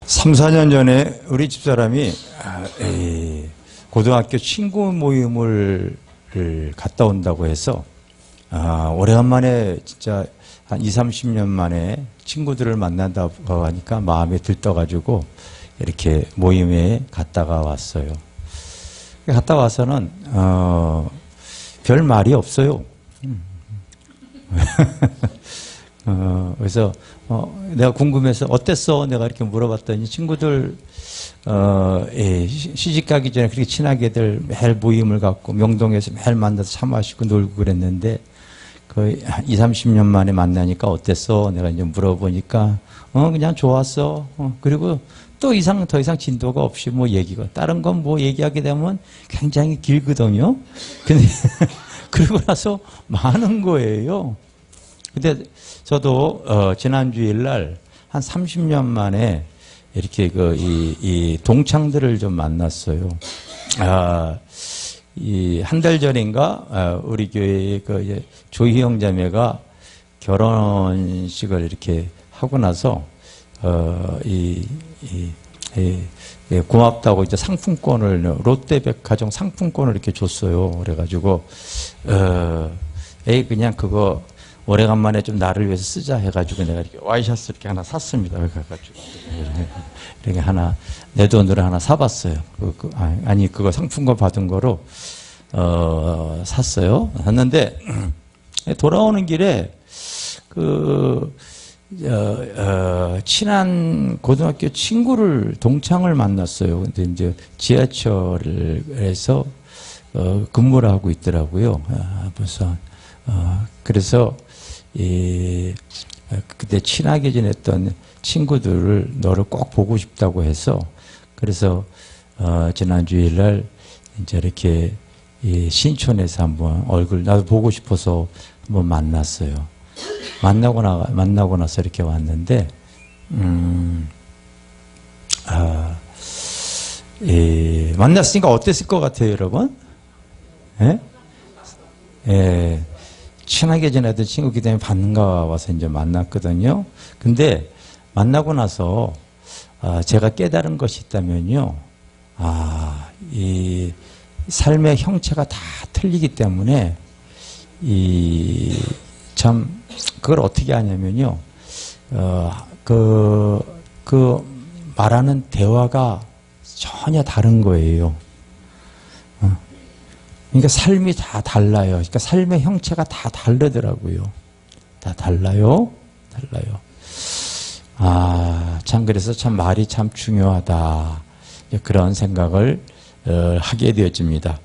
3, 4년 전에 우리 집사람이 고등학교 친구 모임을 갔다 온다고 해서 오래간만에 진짜 한 20, 30년 만에 친구들을 만난다고 하니까 마음에 들떠가지고 이렇게 모임에 갔다가 왔어요. 갔다 와서는 별 말이 없어요. 그래서 내가 궁금해서 어땠어? 내가 이렇게 물어봤더니 친구들 시집 가기 전에 그렇게 친하게들 매일 모임을 갖고 명동에서 매일 만나서 차 마시고 놀고 그랬는데 거의 20, 30년 만에 만나니까 어땠어? 내가 이제 물어보니까 그냥 좋았어. 그리고 또 더 이상 진도가 없이 뭐 얘기가 다른 건 뭐 얘기하게 되면 굉장히 길거든요. 근데 그러고 나서 많은 거예요. 근데 저도 지난 주일날 한 30년 만에 이렇게 이 동창들을 좀 만났어요. 이 한 달 전인가 우리 교회의 이제 조희영 자매가 결혼식을 이렇게 하고 나서 고맙다고 이제 상품권을 롯데백화점 상품권을 이렇게 줬어요. 그래가지고 그냥 그거 오래간만에 좀 나를 위해서 쓰자 해가지고 내가 이렇게 와이셔츠 이렇게 하나 샀습니다. 그래가지고 이렇게 하나 내 돈으로 하나 사봤어요. 아니 그거 상품권 받은 거로 샀어요. 샀는데 돌아오는 길에 친한 고등학교 동창을 만났어요. 근데 이제 지하철에서 근무를 하고 있더라고요. 벌써 그래서 그때 친하게 지냈던 친구들을 너를 꼭 보고 싶다고 해서 그래서 지난 주일날 이제 이렇게 신촌에서 한번 얼굴 나도 보고 싶어서 한번 만났어요. 만나고 나서 이렇게 왔는데 만났으니까 어땠을 것 같아요, 여러분? 예? 친하게 지내던 친구기 때문에 반가워서 이제 만났거든요. 근데 만나고 나서 제가 깨달은 것이 있다면요. 이 삶의 형체가 다 틀리기 때문에 참 그걸 어떻게 하냐면요. 말하는 대화가 전혀 다른 거예요. 그러니까 삶이 다 달라요. 그러니까 삶의 형체가 다 다르더라고요. 다 달라요. 참 그래서 참 말이 참 중요하다. 그런 생각을 하게 되어집니다.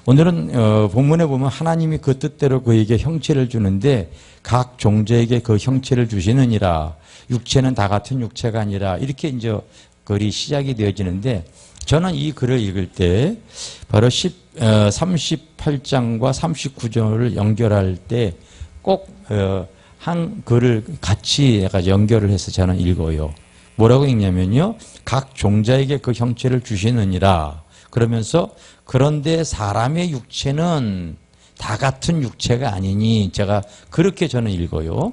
오늘은 본문에 보면 하나님이 그 뜻대로 그에게 형체를 주는데 각 종자에게 그 형체를 주시느니라. 육체는 다 같은 육체가 아니라 이렇게 이제 글이 시작이 되어지는데 저는 이 글을 읽을 때 바로 38장과 39절을 연결할 때 꼭 한 글을 같이 연결을 해서 저는 읽어요. 뭐라고 읽냐면요. 각 종자에게 그 형체를 주시느니라. 그러면서 그런데 사람의 육체는 다 같은 육체가 아니니 제가 그렇게 저는 읽어요.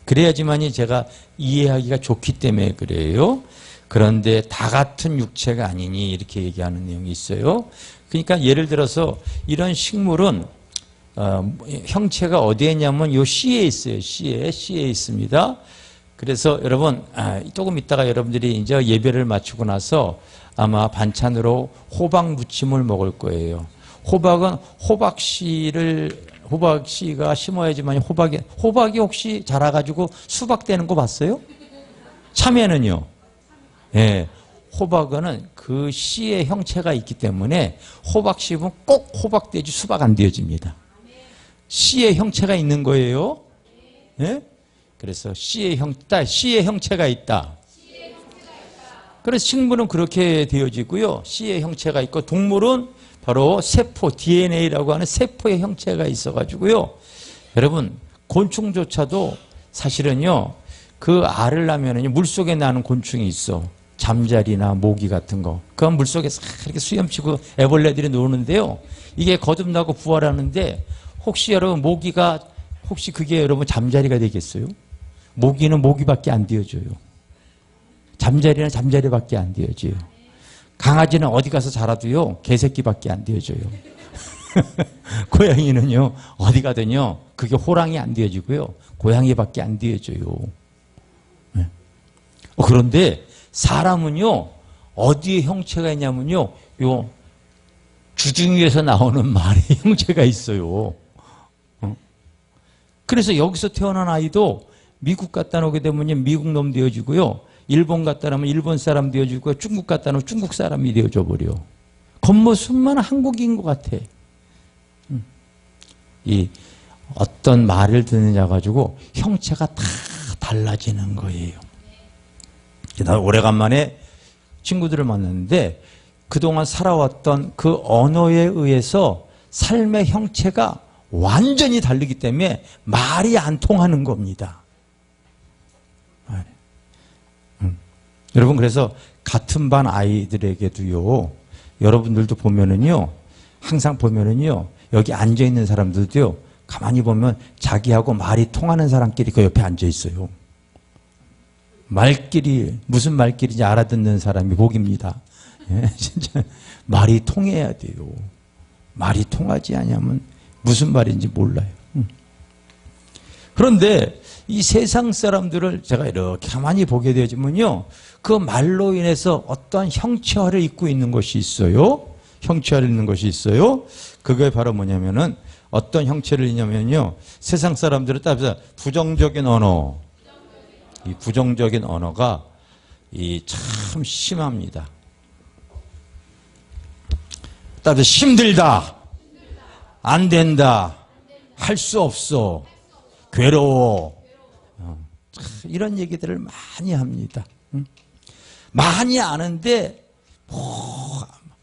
그래야지만이 제가 이해하기가 좋기 때문에 그래요. 그런데 다 같은 육체가 아니니 이렇게 얘기하는 내용이 있어요. 그러니까 예를 들어서 이런 식물은 형체가 어디에 있냐면 요 씨에 있어요. 씨에 있습니다. 그래서 여러분 조금 있다가 여러분들이 이제 예배를 마치고 나서 아마 반찬으로 호박 무침을 먹을 거예요. 호박은 호박씨가 심어야지만 호박이 혹시 자라가지고 수박 되는 거 봤어요? 참외는요? 예, 호박은 그 씨의 형체가 있기 때문에 호박 씨는 꼭 호박 되지 수박 안 되어집니다. 씨의 형체가 있는 거예요. 예? 그래서 씨의 형체가 있다. 그래서 식물은 그렇게 되어지고요. 씨의 형체가 있고 동물은 바로 세포, DNA라고 하는 세포의 형체가 있어가지고요. 여러분, 곤충조차도 사실은요, 그 알을 낳으면요, 물속에 나는 곤충이 있어. 잠자리나 모기 같은 거. 그건 물속에서 이렇게 수염치고 애벌레들이 노는데요. 이게 거듭나고 부활하는데 혹시 여러분 그게 여러분 잠자리가 되겠어요? 모기는 모기밖에 안 되어줘요. 잠자리는 잠자리밖에 안 되어져요. 강아지는 어디 가서 자라도요, 개새끼밖에 안 되어져요. 고양이는요, 어디 가든요, 그게 호랑이 안 되어지고요, 고양이밖에 안 되어져요. 네. 그런데 사람은요, 어디에 형체가 있냐면요, 요 주둥이에서 나오는 말의 형체가 있어요. 그래서 여기서 태어난 아이도 미국 갖다 놓게 되면 미국 놈 되어지고요, 일본 갖다 놓으면 일본 사람 되어지고요, 중국 갖다 놓으면 중국 사람이 되어져 버려. 겉모습만 한국인 것 같아. 이 어떤 말을 듣느냐 가지고 형체가 다 달라지는 거예요. 나 오래간만에 친구들을 만났는데 그동안 살아왔던 그 언어에 의해서 삶의 형체가 완전히 다르기 때문에 말이 안 통하는 겁니다. 여러분, 그래서 같은 반 아이들에게도요, 여러분들도 보면은요, 항상 보면은요, 여기 앉아 있는 사람들도요, 가만히 보면 자기하고 말이 통하는 사람끼리 그 옆에 앉아 있어요. 말끼리, 무슨 말끼리인지 알아듣는 사람이 복입니다. 예, 진짜 말이 통해야 돼요. 말이 통하지 않으면 무슨 말인지 몰라요. 그런데 이 세상 사람들을 제가 이렇게 가만히 보게 되지만요, 그 말로 인해서 어떤 형체화를 입고 있는 것이 있어요. 형체화를 입는 것이 있어요. 그게 바로 뭐냐면은 어떤 형체를 있냐면요, 세상 사람들을 따라서 부정적인 언어, 이 부정적인 언어가 이 참 심합니다. 따라서 힘들다, 안 된다, 할 수 없어, 괴로워, 이런 얘기들을 많이 합니다. 많이 아는데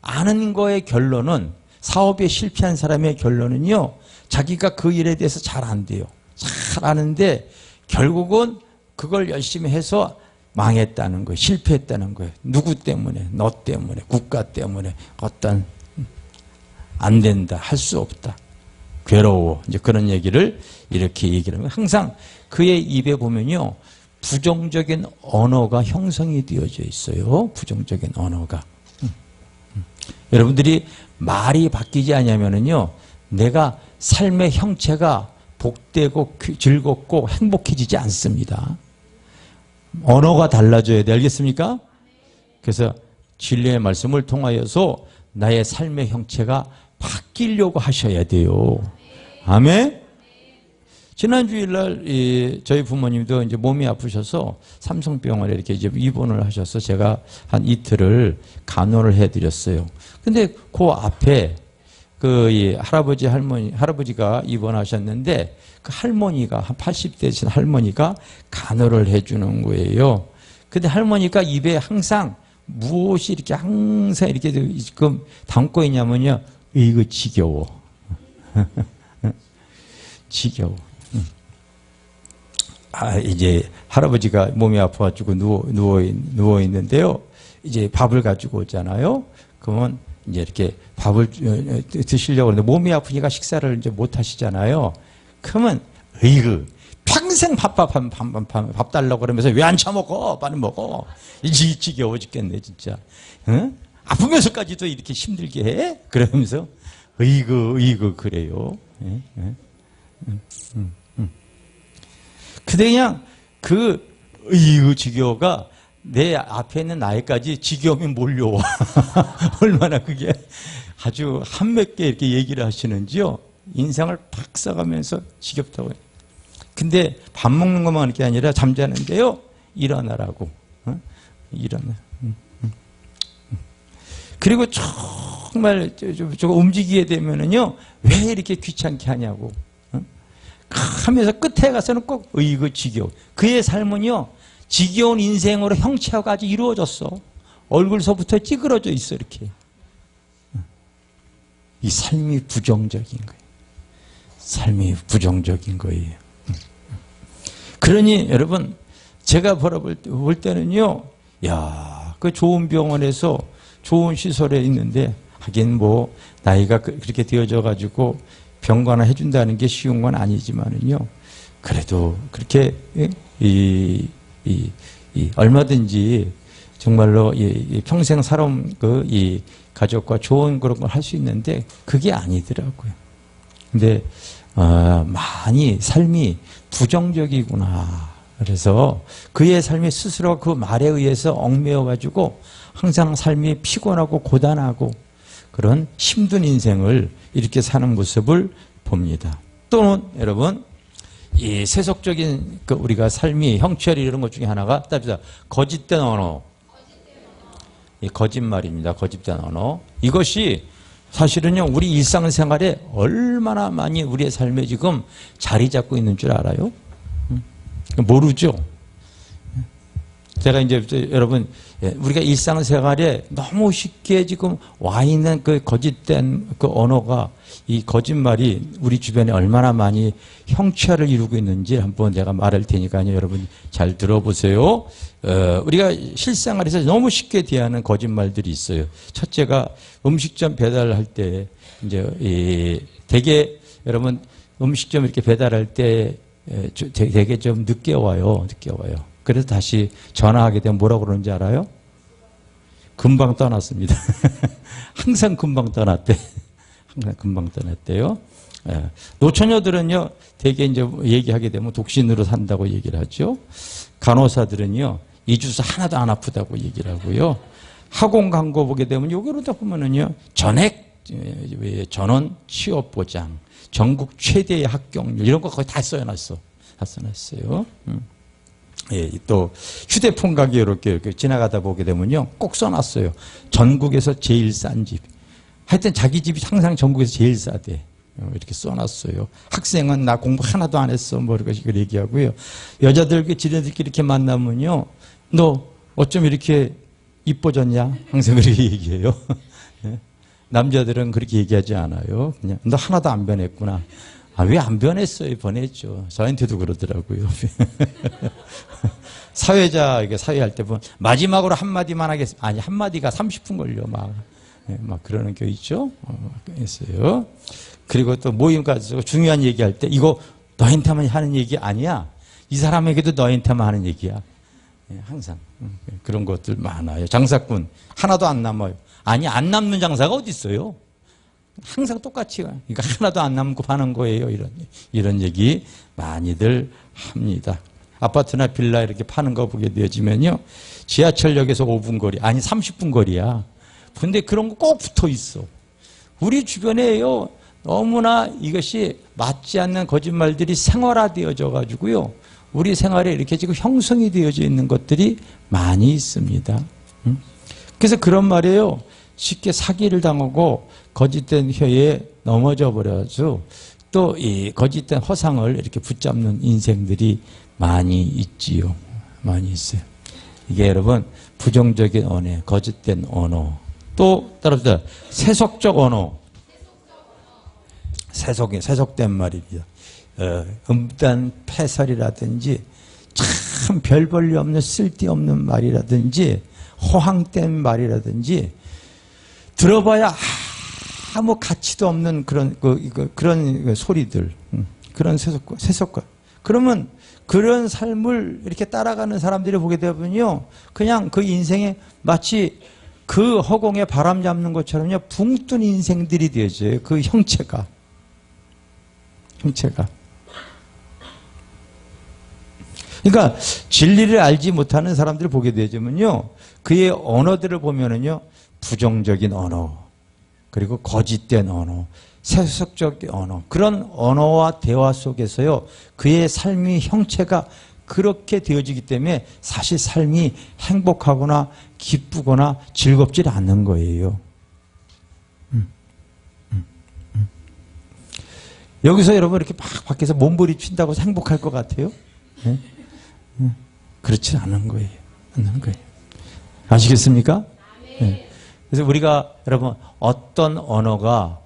아는 거의 결론은, 사업에 실패한 사람의 결론은요, 자기가 그 일에 대해서 잘 안 돼요. 잘 아는데 결국은 그걸 열심히 해서 망했다는 거예요. 실패했다는 거예요. 누구 때문에? 너 때문에, 국가 때문에, 어떤 안 된다, 할 수 없다, 괴로워, 이제 그런 얘기를 이렇게 얘기를 하면, 항상 그의 입에 보면요, 부정적인 언어가 형성이 되어져 있어요. 부정적인 언어가. 여러분들이 말이 바뀌지 않으면은요, 내가 삶의 형체가 복되고 즐겁고 행복해지지 않습니다. 언어가 달라져야 돼. 알겠습니까? 그래서 진리의 말씀을 통하여서 나의 삶의 형체가 바뀌려고 하셔야 돼요. 아멘? 지난 주일날 저희 부모님도 이제 몸이 아프셔서 삼성병원에 이렇게 이제 입원을 하셔서 제가 한 이틀을 간호를 해드렸어요. 근데 그 앞에 그 할아버지 할아버지가 입원하셨는데 그 할머니가 한 80대 되신 할머니가 간호를 해주는 거예요. 근데 할머니가 입에 항상 무엇이 이렇게 항상 이렇게 지금 담고 있냐면요, 이거 지겨워. 지겨워. 이제 할아버지가 몸이 아파가지고 누워 있는데요. 이제 밥을 가지고 오잖아요. 그러면 이제 이렇게 밥을 드시려고 하는데 몸이 아프니까 식사를 이제 못 하시잖아요. 그러면 으이그 평생 밥 달라고 그러면서 왜 안 처먹어? 빨리 먹어. 지겨워 죽겠네 진짜. 응? 아프면서까지도 이렇게 힘들게 해? 그러면서 으이그 그래요. 근데 그냥 그 으이그 지겨워가 내 앞에 있는 나이까지 지겨움이 몰려와. 얼마나 그게 아주 한몇 개 이렇게 얘기를 하시는지요. 인상을 팍 써가면서 지겹다고. 근데 밥 먹는 것만 하는 게 아니라 잠자는데요, 일어나라고. 일어나. 그리고 정말 저거 움직이게 되면은요, 왜 이렇게 귀찮게 하냐고. 하면서 끝에 가서는 꼭 으이그 지겨워. 그의 삶은요, 지겨운 인생으로 형체화가 아주 이루어졌어. 얼굴서부터 찌그러져 있어 이렇게. 이 삶이 부정적인 거예요. 삶이 부정적인 거예요. 그러니 여러분, 제가 볼 때는요, 야, 그 좋은 병원에서 좋은 시설에 있는데, 하긴 뭐 나이가 그렇게 되어져 가지고 병관을 해준다는 게 쉬운 건 아니지만은요, 그래도 그렇게 얼마든지 정말로 이 평생 살아온 이 가족과 좋은 그런 걸 할 수 있는데 그게 아니더라고요. 근데 많이 삶이 부정적이구나. 그래서 그의 삶이 스스로 그 말에 의해서 얽매여 가지고 항상 삶이 피곤하고 고단하고 그런 힘든 인생을 이렇게 사는 모습을 봅니다. 또는 여러분 이 세속적인 우리가 삶이 형체를 이루는 것 중에 하나가 답니다. 거짓된 언어. 이 거짓말입니다. 거짓된 언어. 이것이 사실은요 우리 일상생활에 얼마나 많이 우리의 삶에 지금 자리 잡고 있는 줄 알아요? 모르죠. 제가 이제 여러분 우리가 일상생활에 너무 쉽게 지금 와 있는 그 거짓된 그 언어가 이 거짓말이 우리 주변에 얼마나 많이 형체를 이루고 있는지 한번 제가 말할 테니까요. 여러분 잘 들어보세요. 우리가 실생활에서 너무 쉽게 대하는 거짓말들이 있어요. 첫째가 음식점 배달할 때 이제 대개 여러분 음식점 이렇게 배달할 때 되게 좀 늦게 와요. 늦게 와요. 그래서 다시 전화하게 되면 뭐라고 그러는지 알아요? 금방 떠났습니다. 항상 금방 떠났대. 항상 금방 떠났대요. 노처녀들은요, 되게 이제 얘기하게 되면 독신으로 산다고 얘기를 하죠. 간호사들은요, 이주사 하나도 안 아프다고 얘기를 하고요. 학원 광고 보게 되면 여기로다 보면은요, 전원 취업 보장, 전국 최대의 합격률 이런 거 거의 다 써놨어. 다 써놨어요. 예, 또 휴대폰 가게 이렇게 지나가다 보게 되면요, 꼭 써놨어요. 전국에서 제일 싼 집. 하여튼 자기 집이 항상 전국에서 제일 싸대. 이렇게 써놨어요. 학생은 나 공부 하나도 안 했어. 뭐 이렇게 얘기하고요. 여자들 지네들끼리 이렇게 만나면요, 너 어쩜 이렇게 이뻐졌냐? 항상 그렇게 얘기해요. 남자들은 그렇게 얘기하지 않아요. 그냥 너 하나도 안 변했구나. 왜 안 변했어요? 변했죠. 저한테도 그러더라고요. 사회자, 사회할 때 보면 마지막으로 한마디만 하겠습니다. 아니, 한마디가 30분 걸려, 막 그러는 게 있죠. 있어요. 그리고 또 모임 가서 중요한 얘기할 때 이거 너한테만 하는 얘기 아니야. 이 사람에게도 너한테만 하는 얘기야. 항상 그런 것들 많아요. 장사꾼 하나도 안 남아요. 아니, 안 남는 장사가 어디 있어요? 항상 똑같이 가요. 그러니까 하나도 안 남고 파는 거예요. 이런 얘기 많이들 합니다. 아파트나 빌라 이렇게 파는 거 보게 되어지면요, 지하철역에서 5분 거리, 아니 30분 거리야. 근데 그런 거 꼭 붙어 있어. 우리 주변에요, 너무나 이것이 맞지 않는 거짓말들이 생활화되어져 가지고요, 우리 생활에 이렇게 지금 형성이 되어져 있는 것들이 많이 있습니다. 그래서 그런 말이에요. 쉽게 사기를 당하고 거짓된 혀에 넘어져 버려서 또 이 거짓된 허상을 이렇게 붙잡는 인생들이 많이 있지요. 많이 있어요. 이게 여러분 부정적인 언어, 거짓된 언어. 또 따라서 세속적 언어. 세속된 말입니다. 음란 패설이라든지 참 별 볼일 없는 쓸데없는 말이라든지 허황된 말이라든지 들어봐야 아무 가치도 없는 그런 소리들, 그런 세속과. 그러면 그런 삶을 이렇게 따라가는 사람들이 보게 되면요, 그냥 그 인생에 마치 그 허공에 바람 잡는 것처럼요, 붕 뜬 인생들이 되어져요. 그 형체가. 그러니까 진리를 알지 못하는 사람들을 보게 되면요, 그의 언어들을 보면은요, 부정적인 언어, 그리고 거짓된 언어, 세속적인 언어, 그런 언어와 대화 속에서요, 그의 삶의 형체가 그렇게 되어지기 때문에 사실 삶이 행복하거나 기쁘거나 즐겁지 않는 거예요. 여기서 여러분 이렇게 막 밖에서 몸부림친다고 해서 행복할 것 같아요? 네? 그렇지 않은 거예요. 아시겠습니까? 네. 그래서 우리가 여러분 어떤 언어가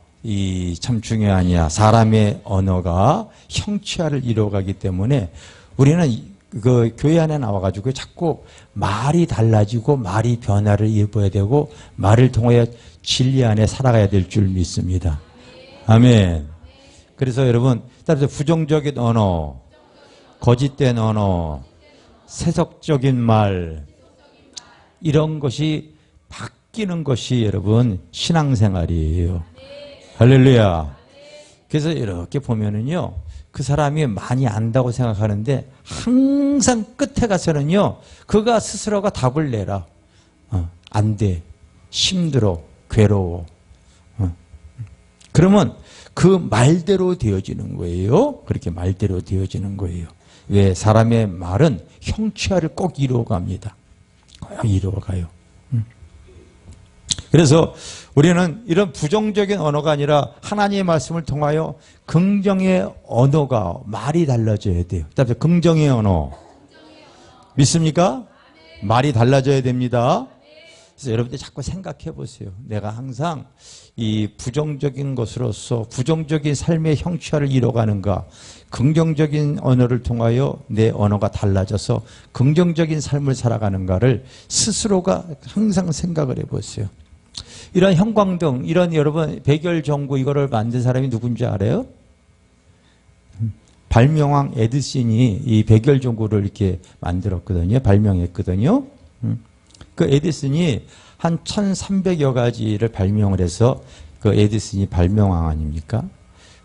참 중요하냐, 사람의 언어가 형체화를 이루어가기 때문에 우리는 그 교회 안에 나와가지고 자꾸 말이 달라지고 말이 변화를 입어야 되고 말을 통하여 진리 안에 살아가야 될 줄 믿습니다. 아멘. 그래서 여러분 따라서 부정적인 언어, 거짓된 언어, 세속적인 말, 이런 것이 바뀌는 것이 여러분 신앙생활이에요. 할렐루야. 그래서 이렇게 보면은요, 그 사람이 많이 안다고 생각하는데 항상 끝에 가서는요, 그가 스스로가 답을 내라. 안 돼. 힘들어. 괴로워. 그러면 그 말대로 되어지는 거예요. 그렇게 말대로 되어지는 거예요. 왜? 사람의 말은 형체화를 꼭 이루어갑니다. 꼭 이루어가요. 그래서 우리는 이런 부정적인 언어가 아니라 하나님의 말씀을 통하여 긍정의 언어가 말이 달라져야 돼요. 그다음에 긍정의 언어. 믿습니까? 말이 달라져야 됩니다. 그래서 여러분들 자꾸 생각해 보세요. 내가 항상 이 부정적인 것으로서 부정적인 삶의 형체화를 이뤄가는가, 긍정적인 언어를 통하여 내 언어가 달라져서 긍정적인 삶을 살아가는가를 스스로가 항상 생각을 해 보세요. 이런 형광등, 이런 여러분 백열전구 이거를 만든 사람이 누군지 알아요? 발명왕 에디슨이 이 백열전구를 이렇게 만들었거든요. 발명했거든요. 그 에디슨이 한 1300여 가지를 발명을 해서 그 에디슨이 발명왕 아닙니까?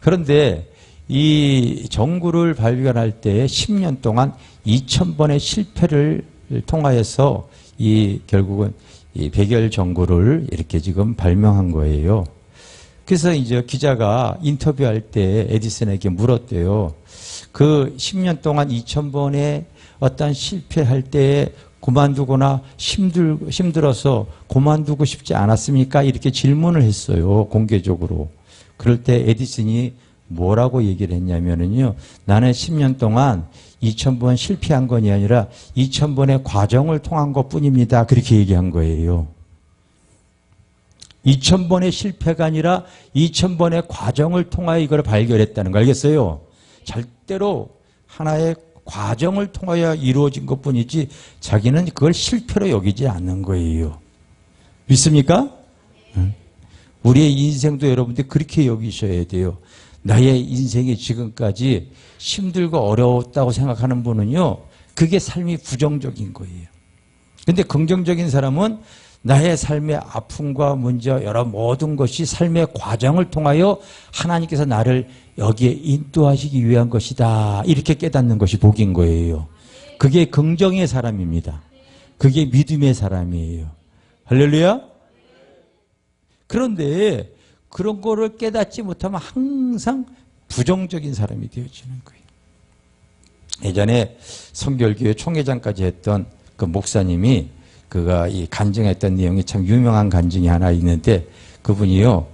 그런데 이 전구를 발견할 때 10년 동안 2000번의 실패를 통하여서 이 결국은 이 백열 전구를 이렇게 지금 발명한 거예요. 그래서 이제 기자가 인터뷰할 때 에디슨에게 물었대요. 그 10년 동안 2000번의 어떤 실패할 때 그만두거나 힘들어서 그만두고 싶지 않았습니까? 이렇게 질문을 했어요. 공개적으로. 그럴 때 에디슨이 뭐라고 얘기를 했냐면요. 나는 10년 동안 2000번 실패한 건이 아니라 2000번의 과정을 통한 것 뿐입니다. 그렇게 얘기한 거예요. 2000번의 실패가 아니라 2000번의 과정을 통하여 이걸 발견했다는 거 알겠어요? 절대로 하나의 과정을 통하여 이루어진 것 뿐이지 자기는 그걸 실패로 여기지 않는 거예요. 믿습니까? 우리의 인생도 여러분들 그렇게 여기셔야 돼요. 나의 인생이 지금까지 힘들고 어려웠다고 생각하는 분은요, 그게 삶이 부정적인 거예요. 근데 긍정적인 사람은 나의 삶의 아픔과 문제, 여러 모든 것이 삶의 과정을 통하여 하나님께서 나를 여기에 인도하시기 위한 것이다. 이렇게 깨닫는 것이 복인 거예요. 그게 긍정의 사람입니다. 그게 믿음의 사람이에요. 할렐루야? 그런데 그런 거를 깨닫지 못하면 항상 부정적인 사람이 되어지는 거예요. 예전에 성결교회 총회장까지 했던 그 목사님이 그가 이 간증했던 내용이 참 유명한 간증이 하나 있는데 그분이요,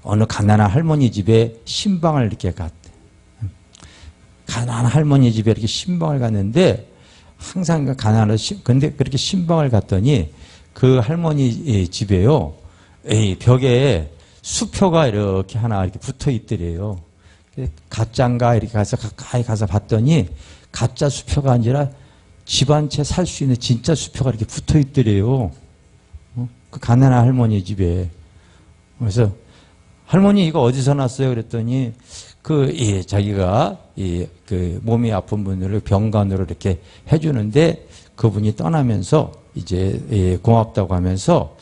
어느 가난한 할머니 집에 신방을 이렇게 갔대. 가난한 할머니 집에 이렇게 신방을 갔는데 항상 가난한 근데 그렇게 신방을 갔더니 그 할머니 집에요, 벽에 수표가 이렇게 하나 이렇게 붙어 있더래요. 가짜인가 이렇게 가서 가까이 가서 봤더니 가짜 수표가 아니라 집 한 채 살 수 있는 진짜 수표가 이렇게 붙어 있더래요. 그 가난한 할머니 집에. 그래서 할머니 이거 어디서 났어요? 그랬더니 자기가 그 몸이 아픈 분들을 병간으로 이렇게 해주는데 그분이 떠나면서 이제 고맙다고 하면서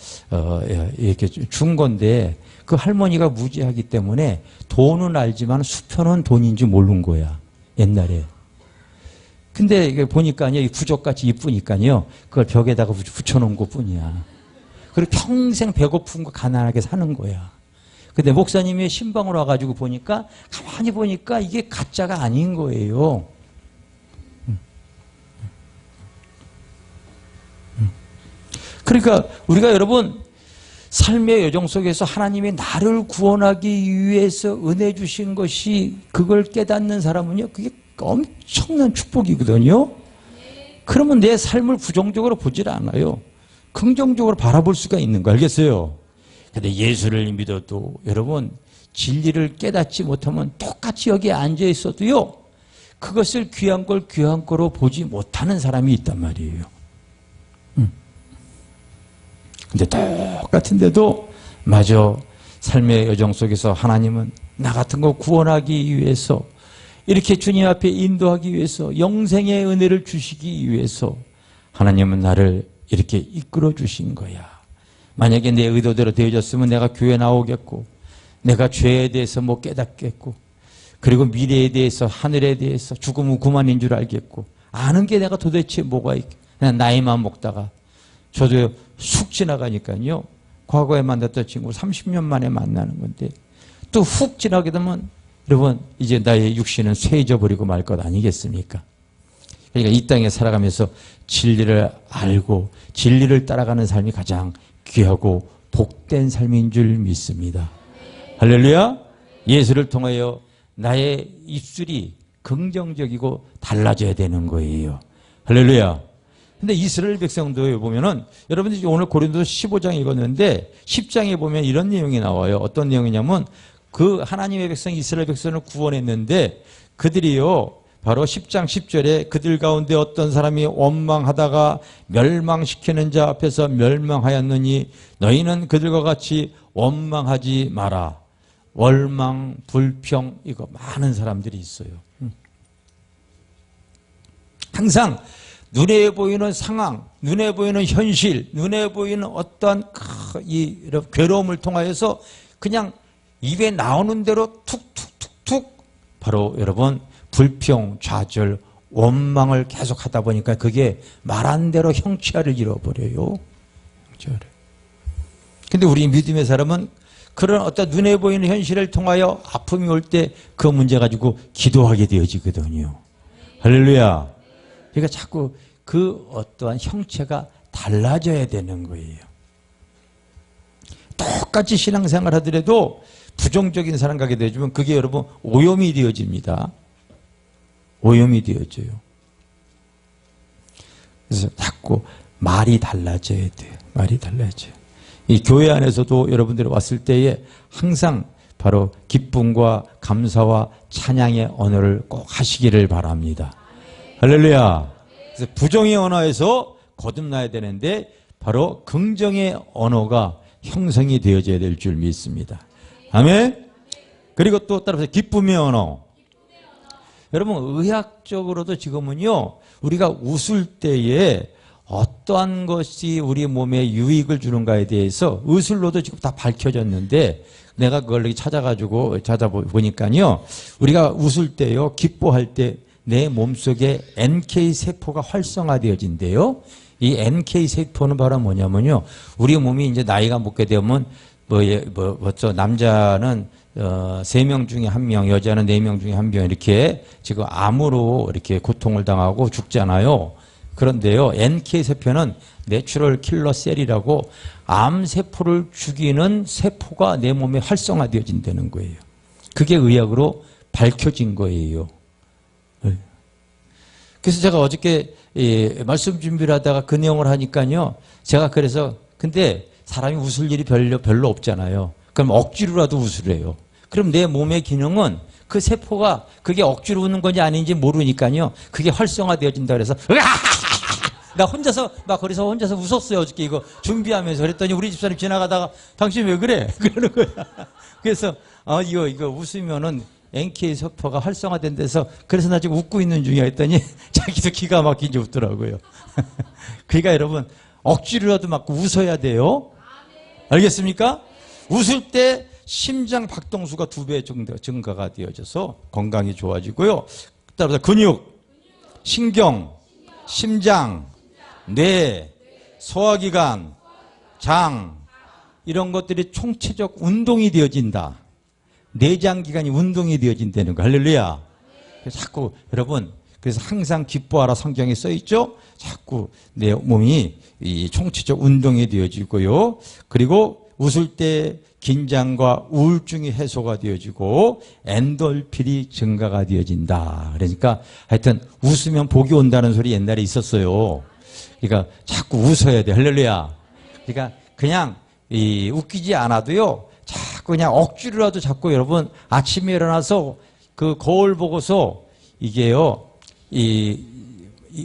이렇게 준 건데 그 할머니가 무지하기 때문에 돈은 알지만 수표는 돈인지 모르는 거야. 옛날에. 근데 이게 보니까요, 이 부적같이 이쁘니까요, 그걸 벽에다가 붙여놓은 것 뿐이야. 그리고 평생 배고픈 거 가난하게 사는 거야. 근데 목사님이 신방으로 와가지고 보니까, 가만히 보니까 이게 가짜가 아닌 거예요. 그러니까 우리가 여러분, 삶의 여정 속에서 하나님이 나를 구원하기 위해서 은혜 주신 것이 그걸 깨닫는 사람은요, 그게 엄청난 축복이거든요. 그러면 내 삶을 부정적으로 보질 않아요. 긍정적으로 바라볼 수가 있는 거 알겠어요? 근데 예수를 믿어도 여러분 진리를 깨닫지 못하면 똑같이 여기에 앉아 있어도요, 그것을 귀한 걸 귀한 거로 보지 못하는 사람이 있단 말이에요. 근데 똑같은데도 마저 삶의 여정 속에서 하나님은 나 같은 거 구원하기 위해서, 이렇게 주님 앞에 인도하기 위해서, 영생의 은혜를 주시기 위해서 하나님은 나를 이렇게 이끌어 주신 거야. 만약에 내 의도대로 되어졌으면 내가 교회 나오겠고, 내가 죄에 대해서 뭐 깨닫겠고, 그리고 미래에 대해서, 하늘에 대해서, 죽음은 그만인 줄 알겠고, 아는 게 내가 도대체 뭐가 있겠, 그냥 나이만 먹다가 저도 쑥 지나가니까요. 과거에 만났던 친구 30년 만에 만나는 건데 또 훅 지나게 되면 여러분 이제 나의 육신은 쇠해져 버리고 말 것 아니겠습니까? 그러니까 이 땅에 살아가면서 진리를 알고 진리를 따라가는 삶이 가장 귀하고 복된 삶인 줄 믿습니다. 할렐루야. 예수를 통하여 나의 입술이 긍정적이고 달라져야 되는 거예요. 할렐루야. 근데 이스라엘 백성도 보면은 여러분들이 오늘 고린도서 15장 읽었는데 10장에 보면 이런 내용이 나와요. 어떤 내용이냐면 그 하나님의 백성 이스라엘 백성을 구원했는데 그들이요 바로 10장 10절에 그들 가운데 어떤 사람이 원망하다가 멸망시키는 자 앞에서 멸망하였느니 너희는 그들과 같이 원망하지 마라. 월망, 불평 이거 많은 사람들이 있어요. 항상 눈에 보이는 상황, 눈에 보이는 현실, 눈에 보이는 어떤 이 괴로움을 통하여서 그냥 입에 나오는 대로 툭툭툭툭 바로 여러분 불평, 좌절, 원망을 계속 하다 보니까 그게 말한 대로 형체를 잃어버려요. 근데 우리 믿음의 사람은 그런 어떤 눈에 보이는 현실을 통하여 아픔이 올 때 그 문제 가지고 기도하게 되어지거든요. 할렐루야. 그러니까 자꾸 그 어떠한 형체가 달라져야 되는 거예요. 똑같이 신앙생활 하더라도 부정적인 사람 가게 되어지면 그게 여러분 오염이 되어집니다. 오염이 되어져요. 그래서 자꾸 말이 달라져야 돼요. 말이 달라져요. 이 교회 안에서도 여러분들이 왔을 때에 항상 바로 기쁨과 감사와 찬양의 언어를 꼭 하시기를 바랍니다. 할렐루야. 그래서 부정의 언어에서 거듭나야 되는데 바로 긍정의 언어가 형성이 되어져야 될 줄 믿습니다. 아멘. 그리고 또 따라서 기쁨의 언어. 여러분 의학적으로도 지금은요 우리가 웃을 때에 어떠한 것이 우리 몸에 유익을 주는가에 대해서 의술로도 지금 다 밝혀졌는데 내가 그걸 찾아보니까요 우리가 웃을 때요 기뻐할 때 내 몸속에 NK세포가 활성화되어진대요. 이 NK세포는 바로 뭐냐면요 우리 몸이 이제 나이가 먹게 되면 남자는 3명 중에 1명, 여자는 4명 중에 1명 이렇게 지금 암으로 이렇게 고통을 당하고 죽잖아요. 그런데요, NK세포는 내추럴 킬러 셀이라고 암세포를 죽이는 세포가 내 몸에 활성화되어진다는 거예요. 그게 의학으로 밝혀진 거예요. 그래서 제가 어저께 말씀 준비를 하다가 그 내용을 하니까요. 제가 그래서 근데 사람이 웃을 일이 별로 없잖아요. 그럼 억지로라도 웃으래요. 그럼 내 몸의 기능은 그 세포가 그게 억지로 웃는 건지 아닌지 모르니까요. 그게 활성화되어진다 그래서 나 혼자서 막 거기서 혼자서 웃었어요. 어저께 이거 준비하면서 그랬더니 우리 집사님 지나가다가 당신 왜 그래? 그러는 거야. 그래서 이거 웃으면은 NK세포가 활성화된 데서 그래서 나 지금 웃고 있는 중이야 했더니 자기도 기가 막히게 웃더라고요. 그러니까 여러분 억지로라도 막 웃어야 돼요. 알겠습니까? 웃을 때 심장 박동수가 2배 증가가 되어져서 건강이 좋아지고요. 따라서 근육, 신경, 심장, 뇌, 소화기관, 장 이런 것들이 총체적 운동이 되어진다. 내장기관이 운동이 되어진다는 거. 할렐루야. 그래서 자꾸 여러분 그래서 항상 기뻐하라 성경에 써있죠. 자꾸 내 몸이 이 총체적 운동이 되어지고요. 그리고 웃을 때 긴장과 우울증이 해소가 되어지고 엔돌핀이 증가가 되어진다. 그러니까 하여튼 웃으면 복이 온다는 소리 옛날에 있었어요. 그러니까 자꾸 웃어야 돼. 할렐루야. 그러니까 그냥 웃기지 않아도요. 자꾸 그냥 억지로라도 자꾸 여러분 아침에 일어나서 그 거울 보고서 이게요.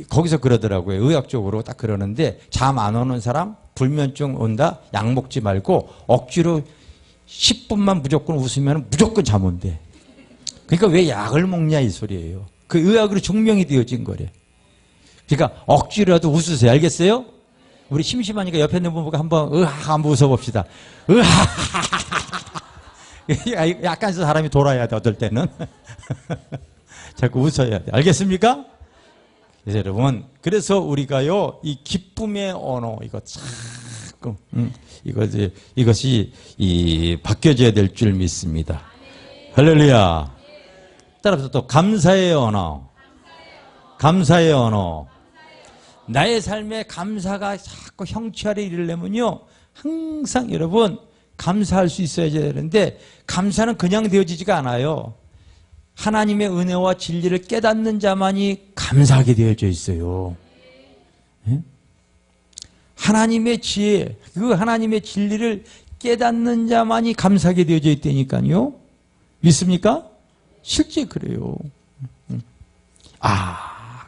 거기서 그러더라고요. 의학적으로 딱 그러는데 잠 안 오는 사람 불면증 온다. 약 먹지 말고 억지로 10분만 무조건 웃으면 무조건 잠 온대. 그러니까 왜 약을 먹냐 이 소리예요. 그 의학으로 증명이 되어진 거래. 그러니까 억지로라도 웃으세요. 알겠어요? 우리 심심하니까 옆에 있는 분 보고 한번 으하 한번 웃어봅시다. 으하. 약간 사람이 돌아야 돼 어떨 때는. 자꾸 웃어야 돼. 알겠습니까? 그래서 여러분, 그래서 우리가요 이 기쁨의 언어 이거 자꾸 이것이 바뀌어져야 될 줄 믿습니다. 할렐루야. 따라서 또 감사의 언어. 감사의 언어. 나의 삶에 감사가 자꾸 형체화를 이루려면요 항상 여러분 감사할 수 있어야 되는데 감사는 그냥 되어지지가 않아요. 하나님의 은혜와 진리를 깨닫는 자만이 감사하게 되어져 있어요. 하나님의 지혜, 그 하나님의 진리를 깨닫는 자만이 감사하게 되어져 있다니까요. 믿습니까? 실제 그래요.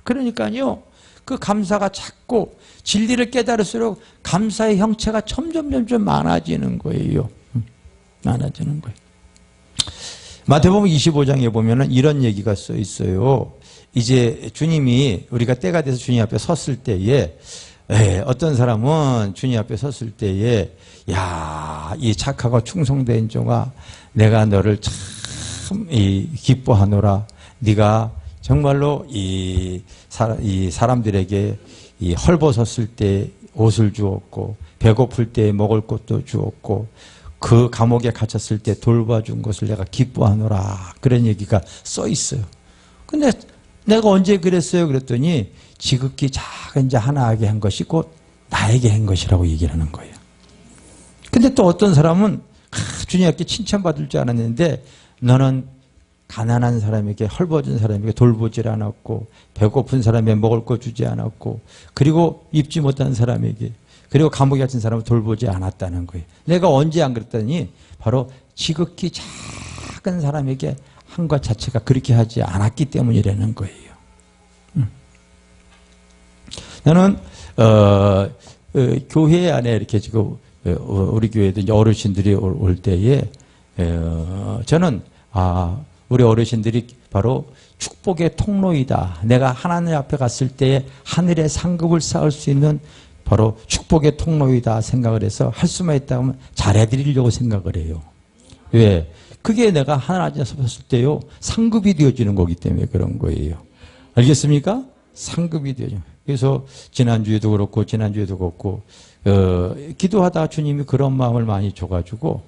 그러니까요. 그 감사가 자꾸 진리를 깨달을수록 감사의 형체가 점점 많아지는 거예요. 많아지는 거예요. 마태복음 25장에 보면은 이런 얘기가 써 있어요. 이제 주님이 우리가 때가 돼서 주님 앞에 섰을 때에 어떤 사람은 주님 앞에 섰을 때에 야, 이 착하고 충성된 종아 내가 너를 참 기뻐하노라. 네가 정말로 이 사람들에게 이 헐벗었을 때 옷을 주었고 배고플 때 먹을 것도 주었고 그 감옥에 갇혔을 때 돌봐준 것을 내가 기뻐하노라. 그런 얘기가 써 있어요. 근데 내가 언제 그랬어요? 그랬더니 지극히 작은 자 하나에게 한 것이 곧 나에게 한 것이라고 얘기를 하는 거예요. 근데 또 어떤 사람은 주님 앞에 칭찬받을 줄 알았는데 너는 가난한 사람에게 헐벗은 사람에게 돌보질 않았고 배고픈 사람에게 먹을 거 주지 않았고 그리고 입지 못한 사람에게 그리고 감옥에 갇힌 사람을 돌보지 않았다는 거예요. 내가 언제 안 그랬더니 바로 지극히 작은 사람에게 한 것 자체가 그렇게 하지 않았기 때문이라는 거예요. 나는 교회 안에 이렇게 지금 우리 교회도 이제 어르신들이 올 때에 저는 우리 어르신들이 바로 축복의 통로이다. 내가 하나님 앞에 갔을 때에 하늘의 상급을 쌓을 수 있는 바로 축복의 통로이다 생각을 해서 할 수만 있다면 잘해드리려고 생각을 해요. 왜? 그게 내가 하나님 앞에 섰을 때요 상급이 되어지는 거기 때문에 그런 거예요. 알겠습니까? 상급이 되어져. 그래서 지난주에도 그렇고 기도하다 주님이 그런 마음을 많이 줘가지고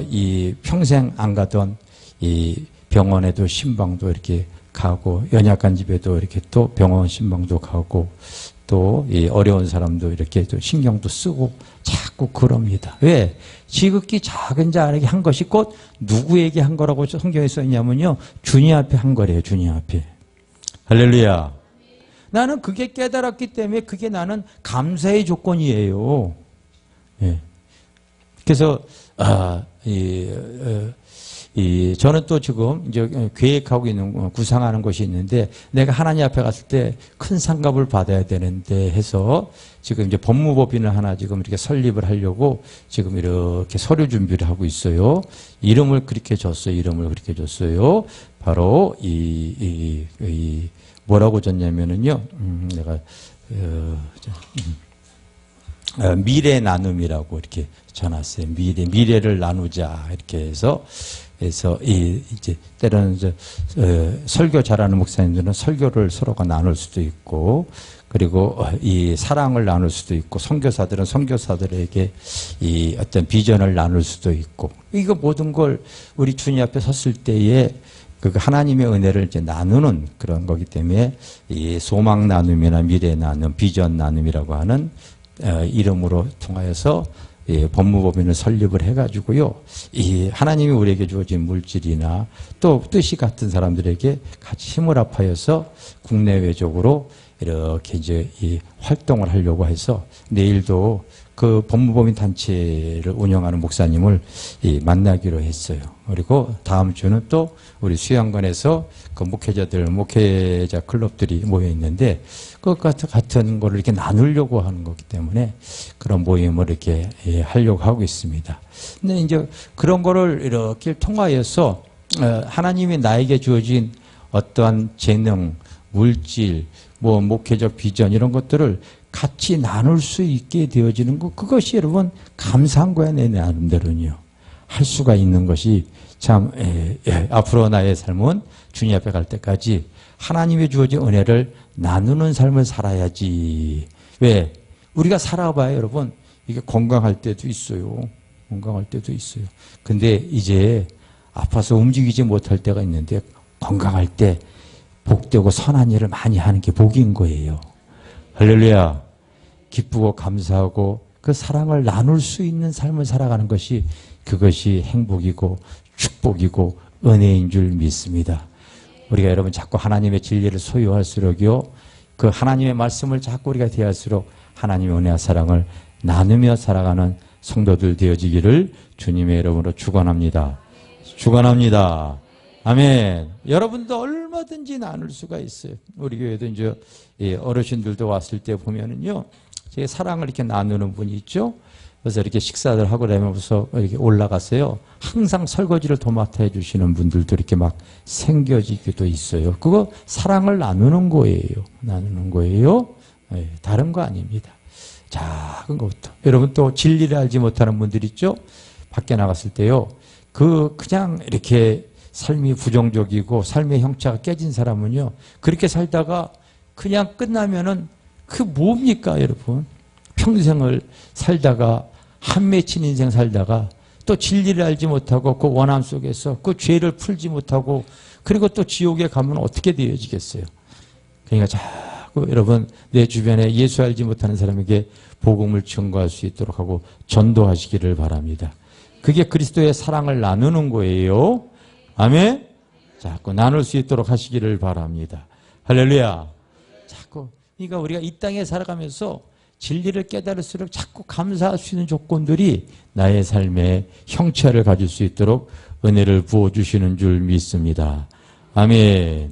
이 평생 안 가던 이 병원에도 신방도 이렇게 가고 연약한 집에도 이렇게 또 병원 신방도 가고 또 이 어려운 사람도 이렇게 또 신경도 쓰고 자꾸 그럽니다. 왜? 지극히 작은 자에게 한 것이 곧 누구에게 한 거라고 성경에 써 있냐면요 주님 앞에 한 거래요. 주님 앞에. 할렐루야. 나는 그게 깨달았기 때문에 그게 나는 감사의 조건이에요. 예. 그래서 저는 또 지금 이제 계획하고 있는 구상하는 것이 있는데 내가 하나님 앞에 갔을 때 큰 상급을 받아야 되는데 해서 지금 이제 법무법인을 하나 지금 이렇게 설립을 하려고 지금 이렇게 서류 준비를 하고 있어요. 이름을 그렇게 줬어요. 바로 뭐라고 줬냐면은요. 내가 미래 나눔이라고 이렇게 전했어요. 미래를 나누자 이렇게 해서 이제 때로는 설교 잘하는 목사님들은 설교를 서로가 나눌 수도 있고 그리고 이 사랑을 나눌 수도 있고 선교사들은 선교사들에게 이 어떤 비전을 나눌 수도 있고 이거 모든 걸 우리 주님 앞에 섰을 때에 그 하나님의 은혜를 이제 나누는 그런 거기 때문에 이 소망 나눔이나 미래 나눔, 비전 나눔이라고 하는 이름으로 통하여서 법무법인을 설립을 해가지고요. 이 하나님이 우리에게 주어진 물질이나 또 뜻이 같은 사람들에게 같이 힘을 합하여서 국내외적으로 이렇게 이제 이 활동을 하려고 해서 내일도 그 법무법인 단체를 운영하는 목사님을 만나기로 했어요. 그리고 다음 주는 또 우리 수양관에서 그 목회자 클럽들이 모여 있는데 그 같은 거를 이렇게 나누려고 하는 거기 때문에 그런 모임을 이렇게 하려고 하고 있습니다. 근데 이제 그런 거를 이렇게 통하여서 하나님이 나에게 주어진 어떠한 재능, 물질, 뭐 목회적 비전 이런 것들을 같이 나눌 수 있게 되어지는 것, 그것이 여러분 감사한 거야. 내 나름대로는요. 할 수가 있는 것이 참 앞으로 나의 삶은 주님 앞에 갈 때까지 하나님의 주어진 은혜를 나누는 삶을 살아야지. 왜? 우리가 살아봐요, 여러분. 이게 건강할 때도 있어요. 건강할 때도 있어요. 근데 이제 아파서 움직이지 못할 때가 있는데 건강할 때 복되고 선한 일을 많이 하는 게 복인 거예요. 할렐루야. 기쁘고 감사하고 그 사랑을 나눌 수 있는 삶을 살아가는 것이 그것이 행복이고 축복이고 은혜인 줄 믿습니다. 우리가 여러분 자꾸 하나님의 진리를 소유할수록요, 그 하나님의 말씀을 자꾸 우리가 대할수록 하나님의 은혜와 사랑을 나누며 살아가는 성도들 되어지기를 주님의 이름으로 축원합니다. 축원합니다. 아멘. 여러분도 얼마든지 나눌 수가 있어요. 우리 교회도 이제 어르신들도 왔을 때 보면은요, 제 사랑을 이렇게 나누는 분이 있죠. 그래서 이렇게 식사들 하고 나면서 이렇게 올라갔어요. 항상 설거지를 도맡아 해주시는 분들도 이렇게 막 생겨지기도 있어요. 그거 사랑을 나누는 거예요. 나누는 거예요. 네, 다른 거 아닙니다. 작은 것부터. 여러분 또 진리를 알지 못하는 분들 있죠? 밖에 나갔을 때요. 그냥 이렇게 삶이 부정적이고 삶의 형체가 깨진 사람은요. 그렇게 살다가 그냥 끝나면은 그 뭡니까, 여러분? 평생을 살다가 한 맺힌 인생 살다가 또 진리를 알지 못하고 그 원함 속에서 그 죄를 풀지 못하고 그리고 또 지옥에 가면 어떻게 되어지겠어요? 그러니까 자꾸 여러분 내 주변에 예수 알지 못하는 사람에게 복음을 증거할 수 있도록 하고 전도하시기를 바랍니다. 그게 그리스도의 사랑을 나누는 거예요. 아멘? 자꾸 나눌 수 있도록 하시기를 바랍니다. 할렐루야. 자꾸 그러니까 우리가 이 땅에 살아가면서 진리를 깨달을수록 자꾸 감사할 수 있는 조건들이 나의 삶의 형체를 가질 수 있도록 은혜를 부어주시는 줄 믿습니다. 아멘.